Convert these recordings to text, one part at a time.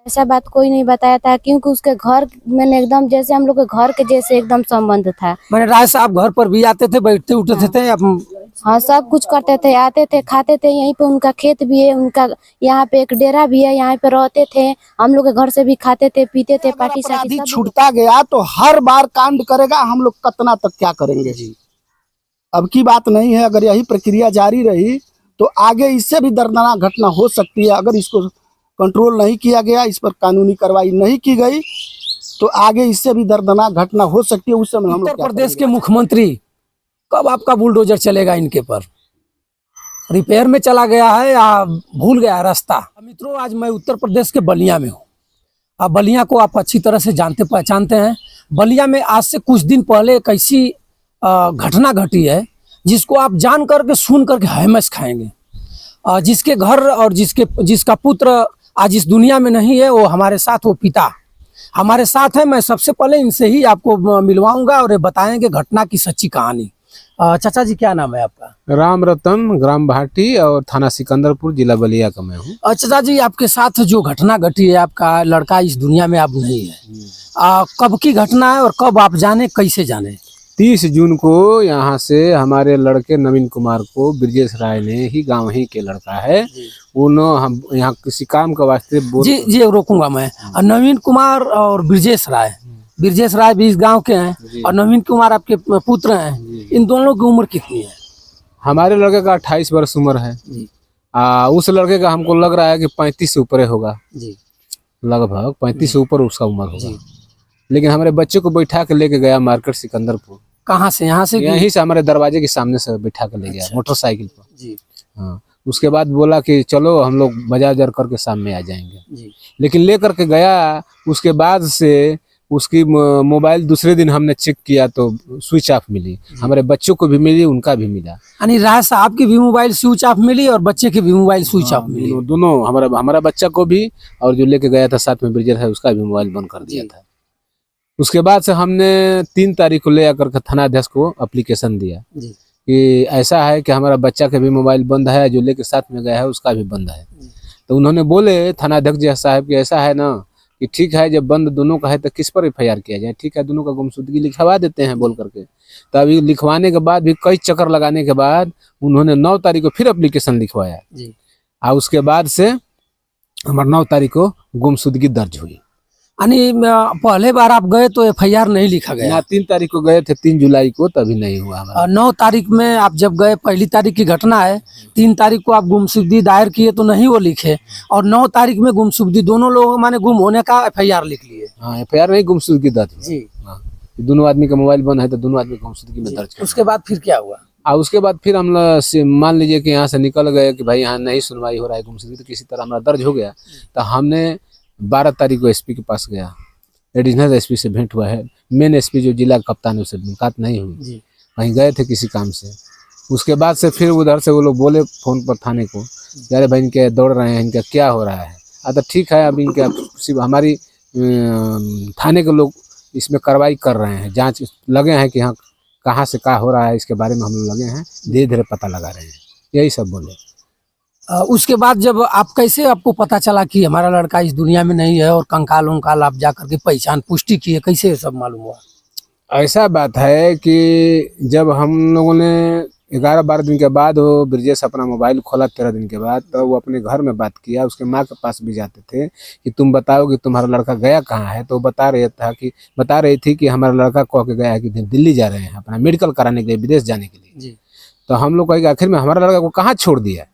ऐसा बात कोई नहीं बताया था, क्योंकि उसके घर मैंने एकदम जैसे हम लोग के घर के जैसे एकदम संबंध था। मैंने राय साहब घर पर भी आते थे, बैठते उठते थे हाँ, सब कुछ करते थे, आते थे, खाते थे। यहीं पे उनका खेत भी है, उनका यहाँ पे एक डेरा भी है, यहाँ पे रहते थे। हम लोग के घर से भी खाते थे, पीते थे, पार्टी साटी सब। छूटता गया तो हर बार कांड करेगा, हम लोग कितना तक क्या करेंगे जी। अब की बात नहीं है, अगर यही प्रक्रिया जारी रही तो आगे इससे भी दर्दनाक घटना हो सकती है। अगर इसको कंट्रोल नहीं किया गया, इस पर कानूनी कार्रवाई नहीं की गई तो आगे इससे भी दर्दनाक घटना हो सकती है। उस समय हम उत्तर प्रदेश के मुख्यमंत्री कब आपका बुलडोजर चलेगा इनके पर? रिपेयर में चला गया है या भूल गया रास्ता? मित्रों, आज मैं उत्तर प्रदेश के बलिया में हूँ। अब बलिया को आप अच्छी तरह से जानते पहचानते हैं। बलिया में आज से कुछ दिन पहले एक ऐसी घटना घटी है जिसको आप जान करके सुन करके हैमस खाएंगे। जिसके घर और जिसका पुत्र आज इस दुनिया में नहीं है, वो हमारे साथ, वो पिता हमारे साथ है। मैं सबसे पहले इनसे ही आपको मिलवाऊंगा और ये बताएंगे घटना की सच्ची कहानी। चाचा जी, क्या नाम है आपका? राम रतन, ग्राम भाटी और थाना सिकंदरपुर, जिला बलिया का मैं हूँ। चाचा जी, आपके साथ जो घटना घटी है, आपका लड़का इस दुनिया में अब नहीं है, कब की घटना है और कब आप जाने, कैसे जाने? 30 जून को यहाँ से हमारे लड़के नवीन कुमार को ब्रजेश राय ने, ही गांव ही के लड़का है, उन्होंने हम यहाँ किसी काम के वास्ते जी रोकूंगा मैं। नवीन कुमार और ब्रजेश राय भी इस गांव के हैं और नवीन कुमार आपके पुत्र हैं। इन दोनों की उम्र कितनी है? हमारे लड़के का 28 वर्ष उम्र है। उस लड़के का हमको लग रहा है कि 35 से ऊपर होगा जी, लगभग 35 से ऊपर उसका उम्र होगा। लेकिन हमारे बच्चे को बैठा के लेके गया मार्केट सिकंदरपुर। कहाँ से? यहाँ से? यहीं से, हमारे दरवाजे के सामने से बैठा के ले गया मोटरसाइकिल पर जी। हाँ, उसके बाद बोला कि चलो हम लोग बाजार करके शाम में आ जाएंगे जी। लेकिन ले करके गया, उसके बाद से उसकी मोबाइल दूसरे दिन हमने चेक किया तो स्विच ऑफ मिली। हमारे बच्चों को भी मिली, उनका भी मिला। यानी राय साहब की भी मोबाइल स्विच ऑफ मिली और बच्चे की भी मोबाइल स्विच ऑफ मिली। दोनों, हमारा बच्चा को भी और जो लेके गया था साथ में ब्रिजेश है, उसका भी मोबाइल बंद कर दिया था। उसके बाद से हमने 3 तारीख को ले आकर के थानाध्यक्ष को एप्लीकेशन दिया कि ऐसा है कि हमारा बच्चा का भी मोबाइल बंद है, जो लेके साथ में गया है उसका भी बंद है। तो उन्होंने बोले थानाध्यक्ष जी साहब कि ऐसा है ना कि ठीक है, जब बंद दोनों का है तो किस पर FIR किया जाए, ठीक है, दोनों का गुमशुदगी लिखवा देते हैं बोल करके। तो अभी लिखवाने के बाद भी कई चक्कर लगाने के बाद उन्होंने 9 तारीख को फिर एप्लीकेशन लिखवाया और उसके बाद से हमारे 9 तारीख को गुमशुदगी दर्ज हुई। यानी पहले बार आप गए तो FIR नहीं लिखा गया? 3 तारीख को गए थे, 3 जुलाई को, तभी नहीं हुआ हमारा। 9 तारीख में आप जब गए, पहली तारीख की घटना है, 3 तारीख को आप गुमशुदगी दायर किए तो नहीं वो लिखे, और 9 तारीख में गुमशुदगी, दोनों लोग माने गुम होने का FIR लिख लिए? हाँ, FIR नहीं, गुमशुदगी दर्ज जी। हाँ, दोनों आदमी का मोबाइल बंद है तो दोनों आदमी गुमशुदगी में दर्ज। उसके बाद फिर क्या हुआ? उसके बाद फिर हम मान लीजिए कि यहाँ से निकल गए कि भाई यहाँ नहीं सुनवाई हो रहा है, गुमशुदगी तो किसी तरह हमारा दर्ज हो गया। तो हमने 12 तारीख को SP के पास गया, एडिशनल SP से भेंट हुआ है। मेन SP जो जिला कप्तान है उससे मुलाकात नहीं हुई, वहीं गए थे किसी काम से। उसके बाद से फिर उधर से वो लोग बोले फोन पर थाने को, यार भाई इनके दौड़ रहे हैं, इनका क्या हो रहा है। तो ठीक है, अब इनके हमारी थाने के लोग इसमें कार्रवाई कर रहे हैं, जांच लगे हैं कि हाँ कहाँ से क्या हो रहा है, इसके बारे में हम लोग लगे हैं, धीरे धीरे पता लगा रहे हैं, यही सब बोले। उसके बाद जब आप कैसे, आपको पता चला कि हमारा लड़का इस दुनिया में नहीं है और कंकाल उंकाल आप जा करके पहचान पुष्टि की है, कैसे सब मालूम हुआ? ऐसा बात है कि जब हम लोगों ने 11-12 दिन के बाद वो ब्रजेश अपना मोबाइल खोला 13 दिन के बाद, तो वो अपने घर में बात किया, उसके माँ के पास भी जाते थे कि तुम बताओ कि तुम्हारा लड़का गया कहाँ है। तो बता रही थी कि हमारा लड़का कह के गया है कि दिल्ली जा रहे हैं अपना मेडिकल कराने के लिए, विदेश जाने के लिए। तो हम लोग कहे आखिर में हमारा लड़का को कहाँ छोड़ दिया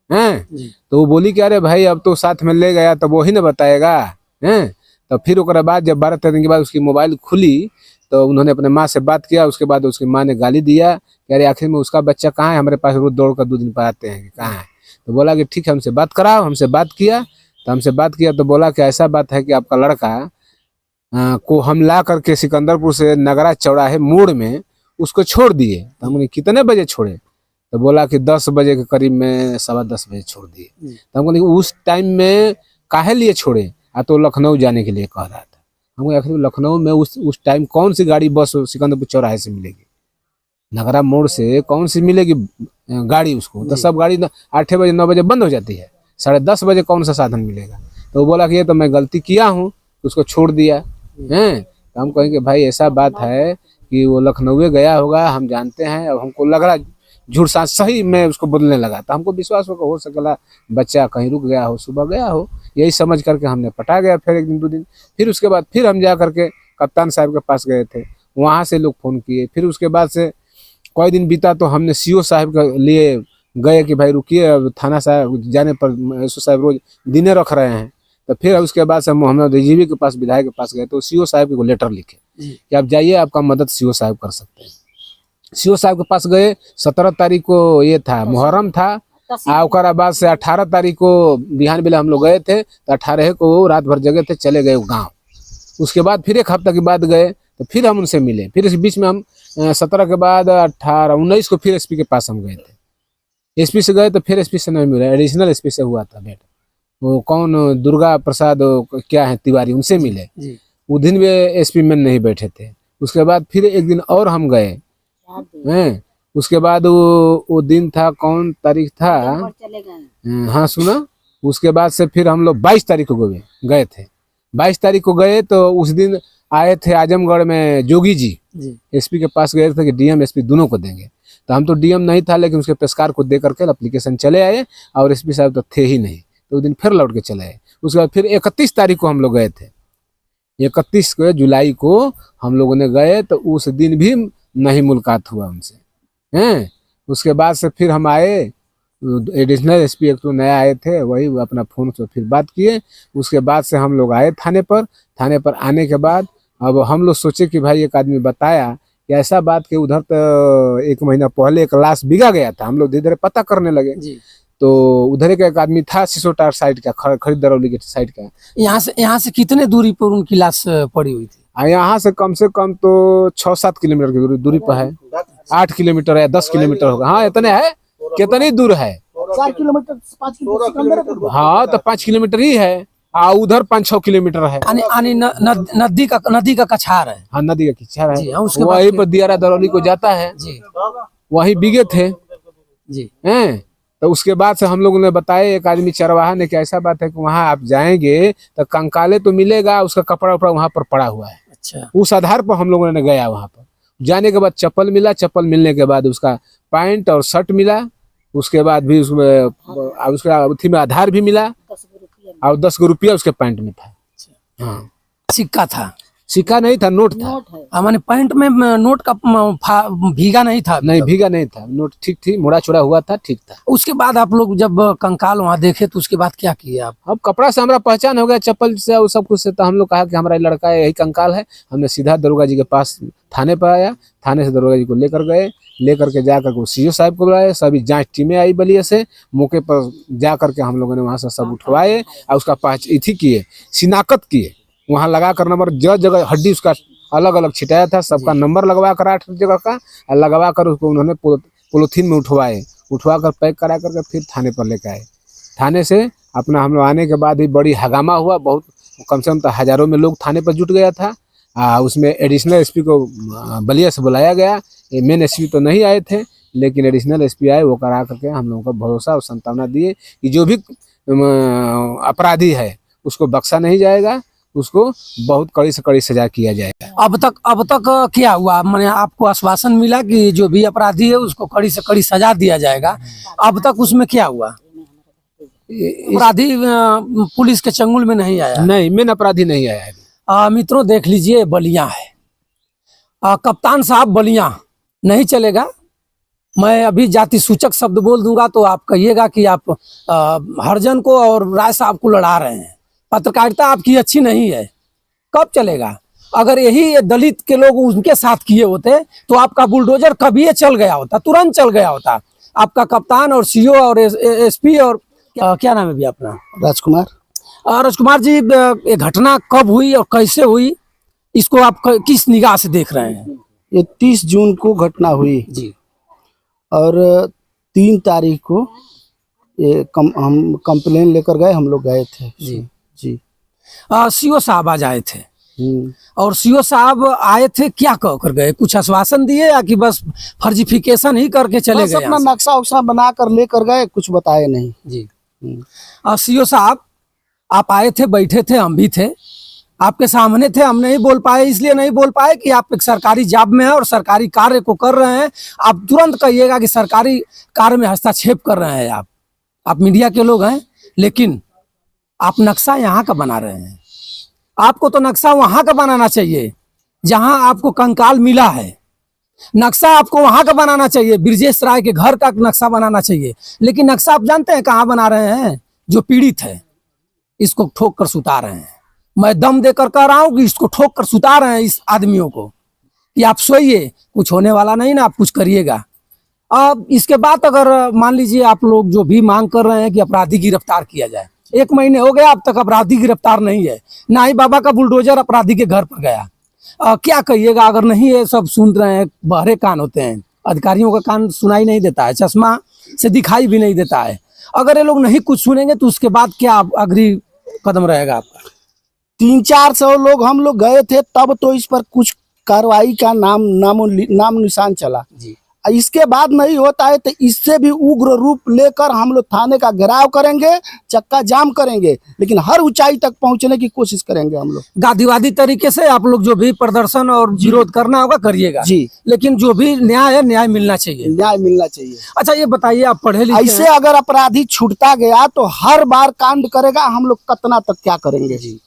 हैं? तो वो बोली कि अरे भाई अब तो साथ में ले गया तो वो ही ना बताएगा हैं। तो फिर उसके बाद जब 12-13 दिन के बाद उसकी मोबाइल खुली तो उन्होंने अपने माँ से बात किया। उसके बाद उसकी माँ ने गाली दिया कि अरे आखिर में उसका बच्चा कहाँ है, हमारे पास रोज दौड़ कर 2 दिन पर आते हैं कि कहाँ है। तो बोला कि ठीक है, हमसे बात कराओ। हमसे बात किया तो बोला कि ऐसा बात है कि आपका लड़का को हम ला करके सिकंदरपुर से नगरा चौराहे मोड़ में उसको छोड़ दिए। तो हमने कितने बजे छोड़े? तो बोला कि 10 बजे के करीब में, 10:15 बजे छोड़ दिए। तो हमको उस टाइम में काहे लिए छोड़े? तो लखनऊ जाने के लिए कह रहा था। हमको आखिर लखनऊ में उस टाइम कौन सी गाड़ी, बस सिकंदरपुर चौराहे से मिलेगी, नगरा मोड़ से कौन सी मिलेगी गाड़ी उसको? तो सब गाड़ी 8 बजे 9 बजे बंद हो जाती है, 10:30 बजे कौन सा साधन मिलेगा? तो वो बोला कि ये तो मैं गलती किया हूँ, उसको छोड़ दिया है। तो हम कहेंगे भाई ऐसा बात है कि वो लखनऊ गया होगा, हम जानते हैं। अब हमको लग रहा झूठ साथ सही में उसको बोलने लगा, तो हमको विश्वास हो सकेला बच्चा कहीं रुक गया हो, सुबह गया हो, यही समझ करके हमने पटा गया। फिर 1 दिन 2 दिन फिर उसके बाद फिर हम जा करके कप्तान साहब के पास गए थे, वहाँ से लोग फ़ोन किए। फिर उसके बाद से कोई दिन बीता तो हमने सीओ साहब के लिए गए कि भाई रुकिए, अब थाना साहब जाने पर एसओ साहब रोज दिने रख रहे हैं। तो फिर उसके बाद से मोहम्मद रिजवी के पास, विधायक के पास गए, तो सीओ साहब को लेटर लिखे कि आप जाइए, आपका मदद सीओ साहब कर सकते हैं। सीओ साहब के पास गए, 17 तारीख को ये था मुहर्रम था, और बाद से 18 तारीख को बिहान बेला हम लोग गए थे, तो 18 को रात भर जगह थे, चले गए गाँव। उसके बाद फिर 1 हफ्ता के बाद गए, तो फिर हम उनसे मिले। फिर इस बीच में हम 17 के बाद 18 19 को फिर एसपी के पास हम गए थे। एसपी से गए तो फिर एसपी से नहीं मिला, एडिशनल एसपी से हुआ था भेंट, वो कौन दुर्गा प्रसाद क्या है तिवारी, उनसे मिले। उस दिन भी एसपी में नहीं बैठे थे। उसके बाद फिर 1 दिन और हम गए हैं। उसके बाद वो दिन था, कौन तारीख था, हाँ सुना। उसके बाद से फिर हम लोग 22 तारीख को गए थे। 22 तारीख को गए तो उस दिन आए थे आजमगढ़ में जोगी जी एसपी के पास गए थे कि डीएम एसपी दोनों को देंगे। तो हम तो डीएम नहीं था, लेकिन उसके पेशकार को दे करके एप्लीकेशन चले आए, और एसपी साहब तो थे ही नहीं, तो उस दिन फिर लौट के चले आए। उसके बाद फिर 31 तारीख को हम लोग गए थे। 31 जुलाई को हम लोगों ने गए, तो उस दिन भी नहीं मुलाकात हुआ उनसे हैं। उसके बाद से फिर हम आए, एडिशनल एसपी एक तो नया आए थे, वही अपना फ़ोन से फिर बात किए। उसके बाद से हम लोग आए थाने पर। थाने पर आने के बाद अब हम लोग सोचे कि भाई एक आदमी बताया कि ऐसा बात कि उधर तो 1 महीना पहले एक लाश बिगा गया था। हम लोग धीरे धीरे पता करने लगे तो उधर एक आदमी था सिसोटार साइड का, खरीद दरौली के साइड का। यहाँ से कितने दूरी पर उनकी लाश पड़ी हुई थी? यहाँ से कम तो 6-7 किलोमीटर की दूरी पर है। 8 किलोमीटर है, 10 किलोमीटर होगा, हाँ इतने है। कितनी दूर है? 4 किलोमीटर 5 किलोमीटर। हाँ तो 5 किलोमीटर ही है, उधर 5-6 किलोमीटर है। नदी का कछार है। हाँ नदी का कछार है, उसके वहीं पर दियारा दरौली को जाता है जी। वहीं बिगे थे जी हैं। तो उसके बाद से हम लोगों ने बताया, एक आदमी चरवाहा ने कि ऐसा बात है कि वहाँ आप जाएंगे तो कंकाले तो मिलेगा, उसका कपड़ा उपड़ा वहाँ पर पड़ा हुआ है। अच्छा। उस आधार पर हम लोगों ने गया वहाँ पर। जाने के बाद चप्पल मिला, चप्पल मिलने के बाद उसका पैंट और शर्ट मिला। उसके बाद भी उसका अथी में आधार भी मिला, और 10 रुपया उसके पैंट में था। हाँ सिक्का था? सिक्का नहीं था, नोट था। मैंने पैंट में नोट का भीगा नहीं था? नहीं भीगा नहीं था, नोट ठीक थी, मोड़ा चोड़ा हुआ था, ठीक था। उसके बाद आप लोग जब कंकाल वहाँ देखे तो उसके बाद क्या किए आप? अब कपड़ा से हमारा पहचान हो गया, चप्पल से और सब कुछ से, तो हम लोग कहा कि हमारा लड़का है, यही कंकाल है। हमने सीधा दरोगा जी के पास थाने पर आया। थाने से दरोगा जी को लेकर गए, लेकर के जा करके सीओ साहब को बुलाए। सभी जांच टीमें आई बलिया से, मौके पर जा करके हम लोगों ने वहाँ से सब उठवाए और उसका इथी किए, शिनाख्त किए। वहाँ लगा कर नंबर जगह हड्डी उसका अलग अलग छिटाया था, सबका नंबर लगवा कर 8 जगह का, और लगवा कर उसको उन्होंने पोलोथीन में उठवा कर पैक करा करके फिर थाने पर लेकर आए। थाने से अपना हम लोग आने के बाद ही बड़ी हंगामा हुआ, बहुत कम से कम तो हजारों में लोग थाने पर जुट गया था। उसमें एडिशनल एसपी को बलिया से बुलाया गया। मेन एसपी तो नहीं आए थे, लेकिन एडिशनल एसपी आए, वो करा करके हम लोगों को भरोसा और सांत्वना दिए कि जो भी अपराधी है उसको बख्शा नहीं जाएगा, उसको बहुत कड़ी से कड़ी सजा किया जाएगा। अब तक क्या हुआ? मैंने आपको आश्वासन मिला कि जो भी अपराधी है उसको कड़ी से कड़ी सजा दिया जाएगा। अब तक उसमें क्या हुआ? अपराधी पुलिस के चंगुल में नहीं आया? नहीं, मेन अपराधी नहीं आया है। मित्रों देख लीजिए, बलिया है। कप्तान साहब बलिया नहीं चलेगा। मैं अभी जाति सूचक शब्द बोल दूंगा तो आप कहिएगा कि आप हरजन को और राय साहब को लड़ा रहे हैं। पत्रकारिता आपकी अच्छी नहीं है। कब चलेगा? अगर यही दलित के लोग उनके साथ किए होते तो आपका बुलडोजर कभी चल गया होता, तुरंत चल गया होता। आपका कप्तान और सीओ और एसपी और क्या नाम है भी अपना? राजकुमार। राजकुमार जी, ये घटना कब हुई और कैसे हुई, इसको आप किस निगाह से देख रहे हैं? ये 30 जून को घटना हुई जी, और 3 तारीख को ये हम कंप्लेन लेकर गए, हम लोग गए थे जी जी। सीओ साहब आज आए थे, और सीओ साहब आए थे, क्या कह कर गए? कुछ आश्वासन दिए या कि बस फर्जिफिकेशन ही करके चले गए? अपना नक्शा उक्सा बना कर लेकर गए, कुछ बताए नहीं जी। सीओ साहब, आप आए थे, बैठे थे, हम भी थे, आपके सामने थे, हम नहीं बोल पाए, इसलिए नहीं बोल पाए कि आप एक सरकारी जॉब में हैं और सरकारी कार्य को कर रहे हैं। आप तुरंत कहिएगा कि सरकारी कार्य में हस्तक्षेप कर रहे हैं। आप मीडिया के लोग हैं, लेकिन आप नक्शा यहाँ का बना रहे हैं। आपको तो नक्शा वहाँ का बनाना चाहिए जहाँ आपको कंकाल मिला है। नक्शा आपको वहाँ का बनाना चाहिए, ब्रिजेश राय के घर का नक्शा बनाना चाहिए। लेकिन नक्शा आप जानते हैं कहाँ बना रहे हैं? जो पीड़ित है इसको ठोक कर सुता रहे हैं। मैं दम देकर कह रहा हूँ कि इसको ठोक कर सुता रहे हैं इस आदमियों को कि आप सोइए, कुछ होने वाला नहीं ना, आप कुछ करिएगा। अब इसके बाद अगर मान लीजिए आप लोग जो भी मांग कर रहे हैं कि अपराधी गिरफ्तार किया जाए, 1 महीने हो गया अब तक अपराधी गिरफ्तार नहीं है, ना ही बाबा का बुलडोजर अपराधी के घर पर गया। क्या कहिएगा? अगर नहीं ये सब सुन रहे हैं, बहरे कान होते हैं, अधिकारियों का कान सुनाई नहीं देता है, चश्मा से दिखाई भी नहीं देता है। अगर ये लोग नहीं कुछ सुनेंगे तो उसके बाद क्या अग्रिम कदम रहेगा आपका? 300-400 लोग हम लोग गए थे, तब तो इस पर कुछ कार्रवाई का नाम निशान चला जी। इसके बाद नहीं होता है तो इससे भी उग्र रूप लेकर हम लोग थाने का घेराव करेंगे, चक्का जाम करेंगे, लेकिन हर ऊंचाई तक पहुंचने की कोशिश करेंगे हम लोग। गांधीवादी तरीके से आप लोग जो भी प्रदर्शन और विरोध करना होगा करिएगा जी, लेकिन जो भी न्याय है, न्याय मिलना चाहिए। न्याय मिलना चाहिए। अच्छा ये बताइए, आप पढ़े लिखे ऐसे अगर अपराधी छूटता गया तो हर बार कांड करेगा, हम लोग कितना तक क्या करेंगे जी।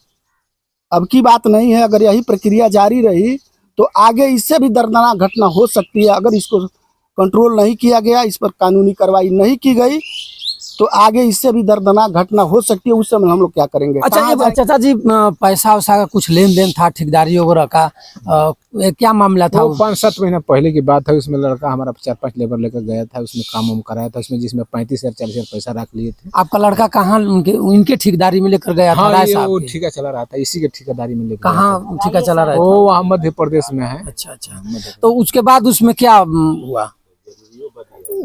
अब की बात नहीं है, अगर यही प्रक्रिया जारी रही तो आगे इससे भी दर्दनाक घटना हो सकती है। अगर इसको कंट्रोल नहीं किया गया, इस पर कानूनी कार्रवाई नहीं की गई तो आगे इससे भी दर्दनाक घटना हो सकती है। उस समय हम लोग क्या करेंगे? अच्छा ये चाचा जी, पैसा वैसा का कुछ लेन देन था ठेकेदारी वगैरह का, क्या मामला था? वो 5-7 महीना पहले की बात है। उसमें लड़का हमारा 4-5 लेबर लेकर गया था, उसमें काम वाम कराया था, उसमें जिसमें 35,000-40,000 पैसा रख लिए थे। आपका लड़का कहाँ उनके ठेकेदारी में लेकर गया था? हाँ, राय ये साहब वो के? ठेका चला रहा था, इसी के ठेकेदारी में लेकर कहाँ ठेका चला रहा था? वो वहाँ मध्य प्रदेश में है। अच्छा, तो उसके बाद उसमें क्या हुआ?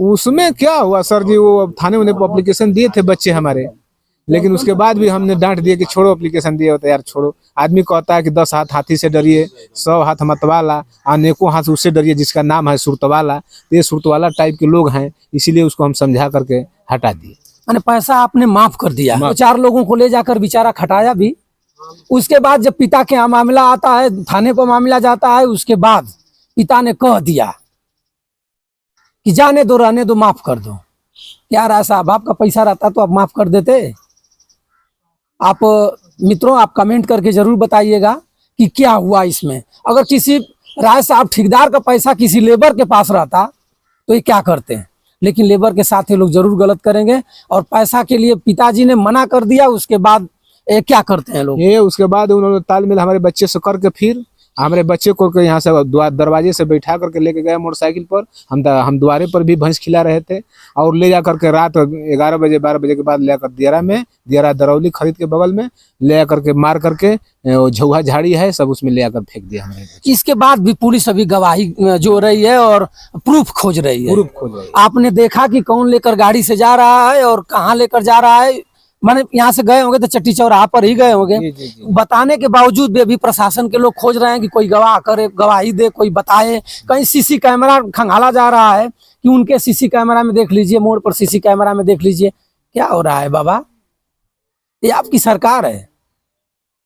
उसमें क्या हुआ सर जी, वो थाने उन्हें एप्लीकेशन दिए थे बच्चे हमारे, लेकिन उसके बाद भी हमने डांट दिया कि छोड़ो, एप्लीकेशन दिए होता यार छोड़ो। आदमी कहता है कि 10 हाथ हाथी से डरिए, 100 हाथ मतवाला, अनेकों हाथ उससे डरिए जिसका नाम है सुरतवाला। ये सुरतवाला टाइप के लोग हैं, इसीलिए उसको हम समझा करके हटा दिए। मैंने पैसा आपने माफ कर दिया, तो 4 लोगों को ले जाकर बेचारा खटाया भी। उसके बाद जब पिता के यहाँ मामला आता है, थाने को मामला जाता है, उसके बाद पिता ने कह दिया कि जाने दो, रहने दो, माफ कर दो। क्या राय साहब, आपका पैसा रहता तो आप माफ कर देते? आप मित्रों आप कमेंट करके जरूर बताइएगा कि क्या हुआ इसमें। अगर किसी राय साहब ठेकेदार का पैसा किसी लेबर के पास रहता तो ये क्या करते हैं, लेकिन लेबर के साथ ये लोग जरूर गलत करेंगे। और पैसा के लिए पिताजी ने मना कर दिया, उसके बाद ये क्या करते हैं लोग? ये उसके बाद उन्होंने तालमेल हमारे बच्चे से करके फिर हमारे बच्चे को यहाँ से दरवाजे से बैठा करके लेके गए मोटरसाइकिल पर। हम द्वारे पर भी भैंस खिला रहे थे और ले जा करके रात 11 बजे 12 बजे के बाद ले जाकर दियारा दरौली खरीद के बगल में ले करके मार करके झुआ झाड़ी है सब उसमें ले जाकर फेंक दिया हमारे। इसके बाद भी पुलिस अभी गवाही जो रही है और प्रूफ खोज रही है। आपने देखा कि कौन लेकर गाड़ी से जा रहा है और कहाँ लेकर जा रहा है? माने यहाँ से गए होंगे तो चट्टी चौराहा पर ही गए होंगे। बताने के बावजूद भी अभी प्रशासन के लोग खोज रहे हैं कि कोई गवाह करे, गवाही दे, कोई बताए। कहीं सीसी कैमरा खंगाला जा रहा है कि उनके सीसी कैमरा में देख लीजिए, मोड़ पर सीसी कैमरा में देख लीजिए। क्या हो रहा है बाबा? ये आपकी सरकार है,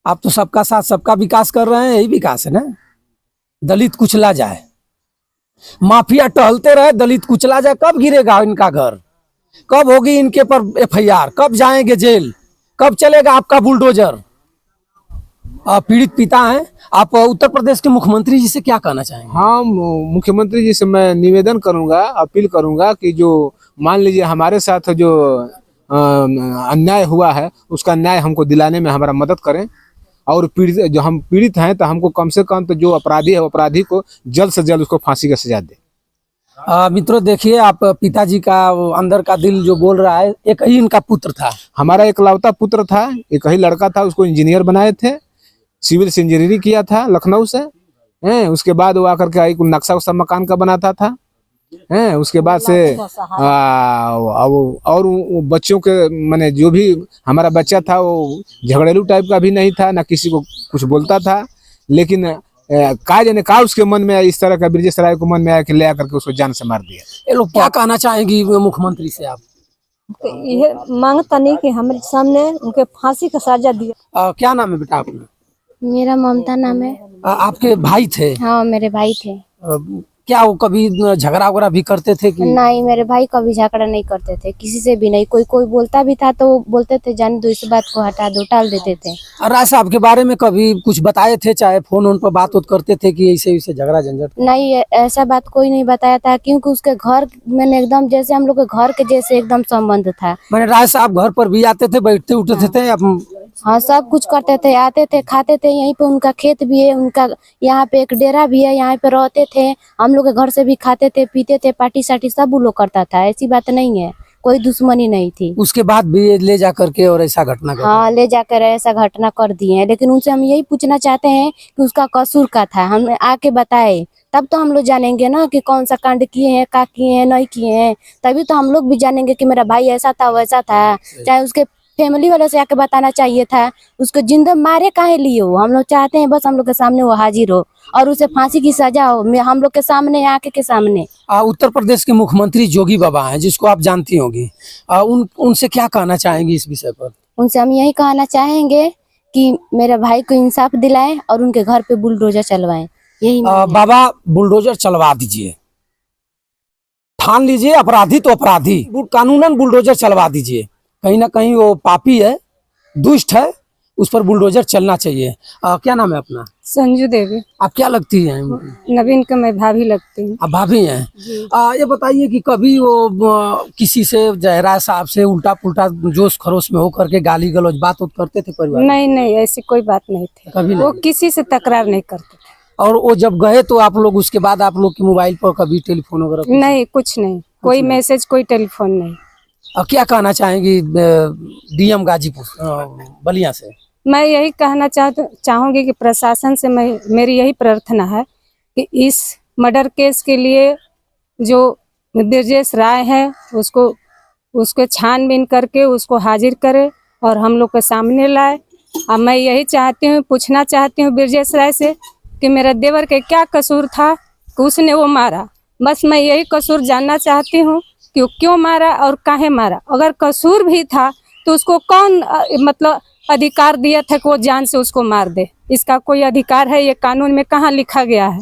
आप तो सबका साथ सबका विकास कर रहे हैं, यही विकास है ना। दलित कुचला जाए, माफिया टहलते रहे, दलित कुचला जाए, कब गिरेगा इनका घर? कब होगी इनके पर FIR? कब जाएंगे जेल? कब चलेगा आपका बुलडोजर? पीड़ित पिता हैं आप। उत्तर प्रदेश के मुख्यमंत्री जी से क्या कहना चाहेंगे? हाँ, मुख्यमंत्री जी से मैं निवेदन करूंगा, अपील करूंगा कि जो मान लीजिए हमारे साथ जो अन्याय हुआ है उसका न्याय हमको दिलाने में हमारा मदद करें। और पीड़ित जो हम पीड़ित हैं तो हमको कम से कम तो जो अपराधी है वो अपराधी को जल्द से जल्द उसको फांसी का सजा दे। मित्रों देखिए, आप पिताजी का अंदर का दिल जो बोल रहा है। एक ही इनका पुत्र था, हमारा एकलौता पुत्र था, एक ही लड़का था, उसको इंजीनियर बनाए थे, सिविल से इंजीनियरिंग किया था लखनऊ से। उसके बाद वो आकर के नक्शा उसा मकान का बनाता था। उसके बाद से और बच्चों के माने जो भी हमारा बच्चा था वो झगड़ेलू टाइप का भी नहीं था, ना किसी को कुछ बोलता था। लेकिन का जाने का उसके मन में इस तरह का ब्रिजेश राय को मन में आया कि ले आकर के उसको जान से मार दिया। ये लोग क्या कहना चाहेंगी मुख्यमंत्री से आप? ये मांगता नहीं कि हमारे सामने उनके फांसी का सजा दिया। क्या नाम है बेटा आपका? मेरा ममता नाम है। आपके भाई थे? हाँ मेरे भाई थे। क्या वो कभी झगड़ा वगड़ा भी करते थे कि? नहीं मेरे भाई कभी झगड़ा नहीं करते थे, किसी से भी नहीं। कोई कोई बोलता भी था तो बोलते थे जाने दो, इस बात को हटा दो, टाल देते थे। और राय साहब के बारे में कभी कुछ बताए थे, चाहे फोन उन पर बात करते थे कि ऐसे ऐसे झगड़ा झंझट? नहीं ऐसा बात कोई नहीं बताया था, क्योंकि उसके घर मैंने एकदम जैसे हम लोग के घर के जैसे एकदम संबंध था। मैंने राय साहब घर पर भी आते थे, बैठते उठते थे हाँ सब कुछ करते थे, आते थे, खाते थे। यहीं पे उनका खेत भी है, उनका यहाँ पे एक डेरा भी है, यहाँ पे रहते थे। हम लोग के घर से भी खाते थे, पीते थे, पार्टी सार्टी सब वो लोग करता था। ऐसी बात नहीं है, कोई दुश्मनी नहीं थी। उसके बाद भी ले जा करके और ऐसा घटना कर? हाँ ले जाकर ऐसा घटना कर दिए हैं, लेकिन उनसे हम यही पूछना चाहते हैं कि उसका कसूर का था, हम आके बताए, तब तो हम लोग जानेंगे ना कि कौन सा कांड किए हैं, क्या किए हैं, नहीं किए हैं। तभी तो हम लोग भी जानेंगे कि मेरा भाई ऐसा था वैसा था। चाहे उसके फैमिली वालों से आके बताना चाहिए था। उसको जिंदा मारे काहे लिए हो? हम लोग चाहते हैं बस हम लोग के सामने वो हाजिर हो और उसे फांसी की सजा हो, हम लोग के सामने, आंख के सामने। उत्तर प्रदेश के मुख्यमंत्री जोगी बाबा हैं, जिसको आप जानती होंगी, उनसे क्या कहना चाहेंगी इस विषय पर? उनसे हम यही कहना चाहेंगे कि मेरे भाई को इंसाफ दिलाएं और उनके घर पे बुलडोजर चलवाएं। यही बाबा बुलडोजर चलवा दीजिए, ठान लीजिए अपराधी तो अपराधी, कानूनन बुलडोजर चलवा दीजिए। कहीं ना कहीं वो पापी है, दुष्ट है, उस पर बुलडोजर चलना चाहिए। क्या नाम है अपना? संजू देवी। आप क्या लगती हैं? नवीन का मैं भाभी लगती हूँ। आप भाभी हैं? ये बताइए कि कभी वो किसी से, जयराज साहब से उल्टा पुल्टा जोश खरोश में होकर के गाली गलौज बात करते थे परिवार? नहीं नहीं ऐसी कोई बात नहीं थी, कभी नहीं? वो किसी से तकरार नहीं करते थे। और वो जब गए तो आप लोग उसके बाद आप लोग के मोबाइल पर कभी टेलीफोन वगैरह? नहीं कुछ नहीं, कोई मैसेज, कोई टेलीफोन नहीं। क्या कहना चाहेंगी डीएम गाजीपुर बलिया से? मैं यही कहना चाहूंगी कि प्रशासन से मेरी यही प्रार्थना है कि इस मर्डर केस के लिए जो ब्रजेश राय है उसको छानबीन करके उसको हाजिर करे और हम लोग के सामने लाए। अब मैं यही चाहती हूँ, पूछना चाहती हूँ ब्रजेश राय से कि मेरा देवर के क्या कसूर था कि उसने वो मारा। बस मैं यही कसूर जानना चाहती हूँ कि वो क्यों मारा और काहे मारा। अगर कसूर भी था तो उसको कौन मतलब अधिकार दिया था कि वो जान से उसको मार दे? इसका कोई अधिकार है? ये कानून में कहाँ लिखा गया है?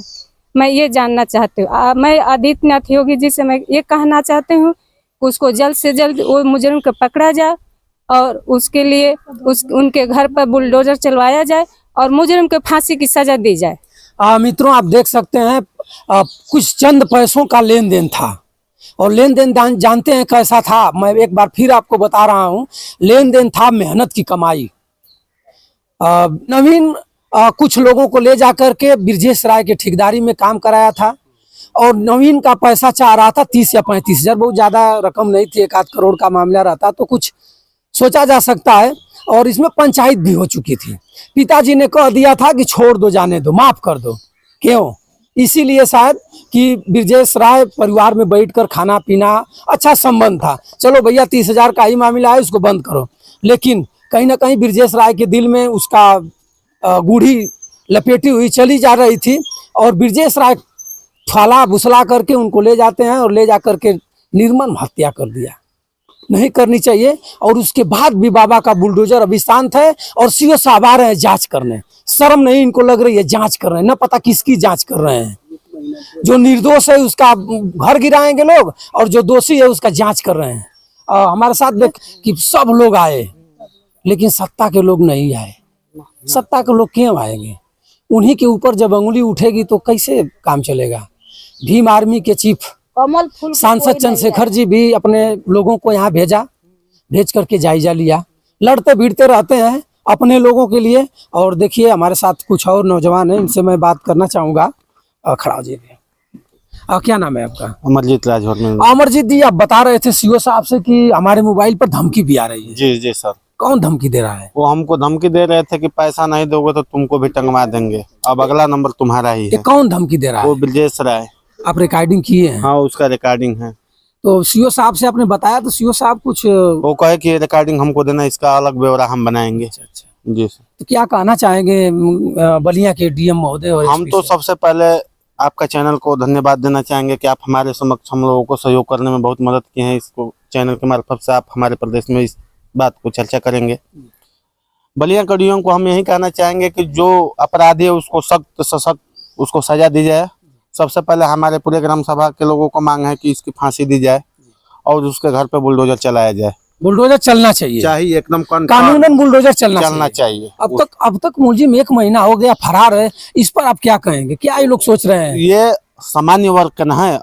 मैं ये जानना चाहती हूँ। मैं आदित्यनाथ योगी जी से मैं ये कहना चाहती हूँ कि उसको जल्द से जल्द वो मुजरिम को पकड़ा जाए और उसके लिए उनके घर पर बुलडोजर चलवाया जाए और मुजरिम को फांसी की सजा दी जाए। मित्रों आप देख सकते हैं, कुछ चंद पैसों का लेन देन था और लेन देन जानते हैं कैसा था? मैं एक बार फिर आपको बता रहा हूँ, लेन देन था मेहनत की कमाई। नवीन कुछ लोगों को ले जाकर के ब्रजेश राय के ठेकेदारी में काम कराया था और नवीन का पैसा चाह रहा था 30 या 35 हजार, बहुत ज़्यादा रकम नहीं थी। 1 आध करोड़ का मामला रहता तो कुछ सोचा जा सकता है। और इसमें पंचायत भी हो चुकी थी। पिताजी ने कह दिया था कि छोड़ दो, जाने दो, माफ कर दो। क्यों? इसीलिए शायद कि ब्रजेश राय परिवार में बैठकर खाना पीना, अच्छा संबंध था। चलो भैया 30 हजार का ही मामला है, उसको बंद करो। लेकिन कहीं ना कहीं ब्रजेश राय के दिल में उसका गूढ़ी लपेटी हुई चली जा रही थी और ब्रजेश राय फाला भुसला करके उनको ले जाते हैं और ले जा करके निर्मम हत्या कर दिया। नहीं करनी चाहिए। और उसके बाद भी बाबा का बुलडोजर अभी शांत है और सीओ साहब आ रहे हैं जांच करने। शर्म नहीं इनको लग रही है? जांच कर रहे हैं, न पता किसकी जांच कर रहे हैं। जो निर्दोष है उसका घर गिराएंगे लोग और जो दोषी है उसका जांच कर रहे हैं। हमारे साथ देख कि सब लोग आए, लेकिन सत्ता के लोग नहीं आए। सत्ता के लोग क्यों आएंगे? उन्हीं के ऊपर जब अंगुली उठेगी तो कैसे काम चलेगा? भीम आर्मी के चीफ सांसद चंद्रशेखर जी भी अपने लोगों को यहाँ भेज करके जायजा लिया। लड़ते भिड़ते रहते हैं अपने लोगों के लिए। और देखिए हमारे साथ कुछ और नौजवान हैं, इनसे मैं बात करना चाहूँगा। खड़ा हो जाइए। क्या नाम है आपका? अमरजीत राजभर में। अमरजीत जी, आप बता रहे थे सीओ साहब से कि हमारे मोबाइल पर धमकी भी आ रही है। जी जी सर। कौन धमकी दे रहा है? वो हमको धमकी दे रहे थे कि पैसा नहीं दोगे तो तुमको भी टंगवा देंगे, अब अगला नंबर तुम्हारा ही है। कौन धमकी दे रहा है? वो ब्रजेश राय। आप रिकॉर्डिंग किए हैं? हाँ उसका रिकॉर्डिंग है। तो सीओ साहब से आपने बताया तो सीओ साहब कुछ? वो कहे कि रिकॉर्डिंग हमको देना, इसका अलग ब्यौरा हम बनाएंगे। अच्छा। जी सर। तो क्या कहना चाहेंगे बलिया के डीएम महोदय? और हम तो सबसे पहले आपका चैनल को धन्यवाद देना चाहेंगे कि आप हमारे समक्ष हम लोगों को सहयोग करने में बहुत मदद की है। इसको चैनल के मार्फत से आप हमारे प्रदेश में इस बात को चर्चा करेंगे। बलिया कड़ियों को हम यही कहना चाहेंगे कि जो अपराधी है उसको सख्त से सख्त उसको सजा दी जाए। सबसे पहले हमारे पूरे ग्राम सभा के लोगों को मांग है कि इसकी फांसी दी जाए और उसके घर पे बुलडोजर चलाया जाए। बुलडोजर चलना चाहिए, चाहिए एकदम कानूनन बुलडोजर चलना चाहिए। अब तक मुलजिम 1 महीना हो गया फरार है, इस पर आप क्या कहेंगे? क्या ये लोग सोच रहे हैं? ये सामान्य वर्ग का न है।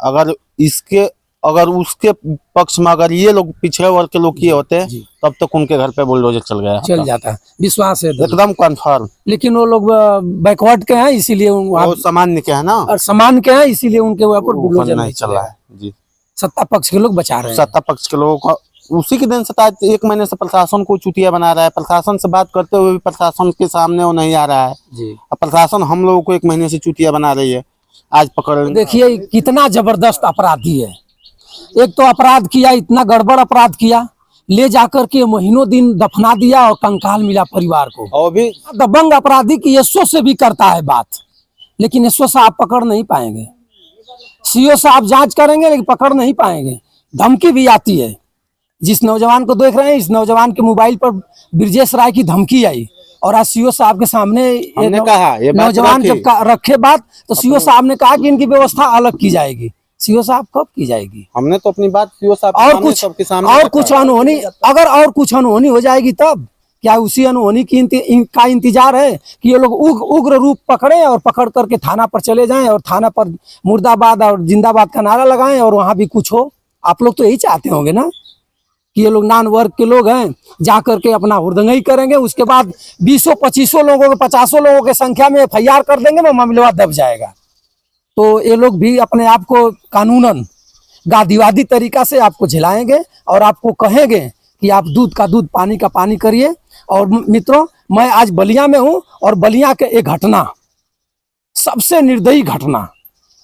अगर उसके पक्ष में अगर ये लोग पिछड़े वर्ग के लोग किए होते तब तक उनके घर पे बुलडोजर चल जाता है, विश्वास है एकदम कन्फर्म। लेकिन वो लोग बैकवर्ड के हैं, इसीलिए सामान्य के है ना, और समान के हैं, इसीलिए उनके ऊपर बुलडोजर नहीं चल रहा है जी। सत्ता पक्ष के लोग बचा रहे हैं। सत्ता पक्ष के लोगों को उसी के दिन से 1 महीने से प्रशासन को चुतिया बना रहा है। प्रशासन से बात करते हुए भी प्रशासन के सामने वो नहीं आ रहा है जी। प्रशासन हम लोगों को 1 महीने से चुतिया बना रही है। आज पकड़ देखिए कितना जबरदस्त अपराधी है। एक तो अपराध किया, इतना गड़बड़ अपराध किया, ले जाकर के महीनों दिन दफना दिया और कंकाल मिला परिवार को। और भी दबंग अपराधी की एसओ से भी करता है बात, लेकिन एसओ साहब पकड़ नहीं पाएंगे। सीओ साहब जांच करेंगे लेकिन पकड़ नहीं पाएंगे। धमकी भी आती है। जिस नौजवान को देख रहे हैं, इस नौजवान के मोबाइल पर ब्रजेश राय की धमकी आई और आज सीओ साहब के सामने ये नौजवान जब रखे बात तो सीओ साहब ने कहा कि इनकी व्यवस्था अलग की जाएगी। सीओ साहब कब की जाएगी? हमने तो अपनी बात सीओ साहब और कुछ अनहोनी, अगर और कुछ अनहोनी हो जाएगी तब क्या उसी अनहोनी का इंतजार है कि ये लोग उग्र रूप पकड़े और पकड़ करके थाना पर चले जाएं और थाना पर मुर्दाबाद और जिंदाबाद का नारा लगाएं और वहां भी कुछ हो? आप लोग तो यही चाहते होंगे ना कि ये लोग नान वर्ग के लोग हैं, जा करके अपना हुड़दंगई करेंगे, उसके बाद 20-25 लोगों के 50 लोगों की संख्या में FIR कर देंगे, वो मामला दब जाएगा। तो ये लोग भी अपने आप को कानूनन गादीवादी तरीका से आपको झिलाएंगे और आपको कहेंगे कि आप दूध का दूध पानी का पानी करिए। और मित्रों, मैं आज बलिया में हूँ और बलिया के एक घटना, सबसे निर्दयी घटना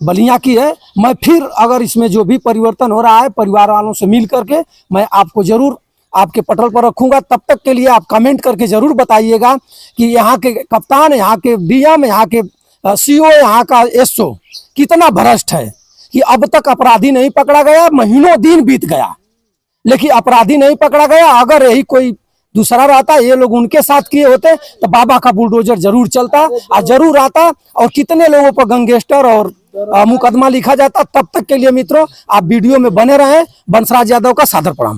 बलिया की है। मैं फिर अगर इसमें जो भी परिवर्तन हो रहा है परिवार वालों से मिल करके मैं आपको जरूर आपके पटल पर रखूंगा। तब तक के लिए आप कमेंट करके जरूर बताइएगा कि यहाँ के कप्तान, यहाँ के DM, यहाँ के CO, यहाँ का SO कितना भ्रष्ट है कि अब तक अपराधी नहीं पकड़ा गया। महीनों दिन बीत गया लेकिन अपराधी नहीं पकड़ा गया। अगर यही कोई दूसरा रहता, ये लोग उनके साथ किए होते तो बाबा का बुलडोजर जरूर चलता और जरूर आता और कितने लोगों पर गैंगस्टर और मुकदमा लिखा जाता। तब तक के लिए मित्रों आप वीडियो में बने रहें। बंसराज यादव का सादर प्रणाम।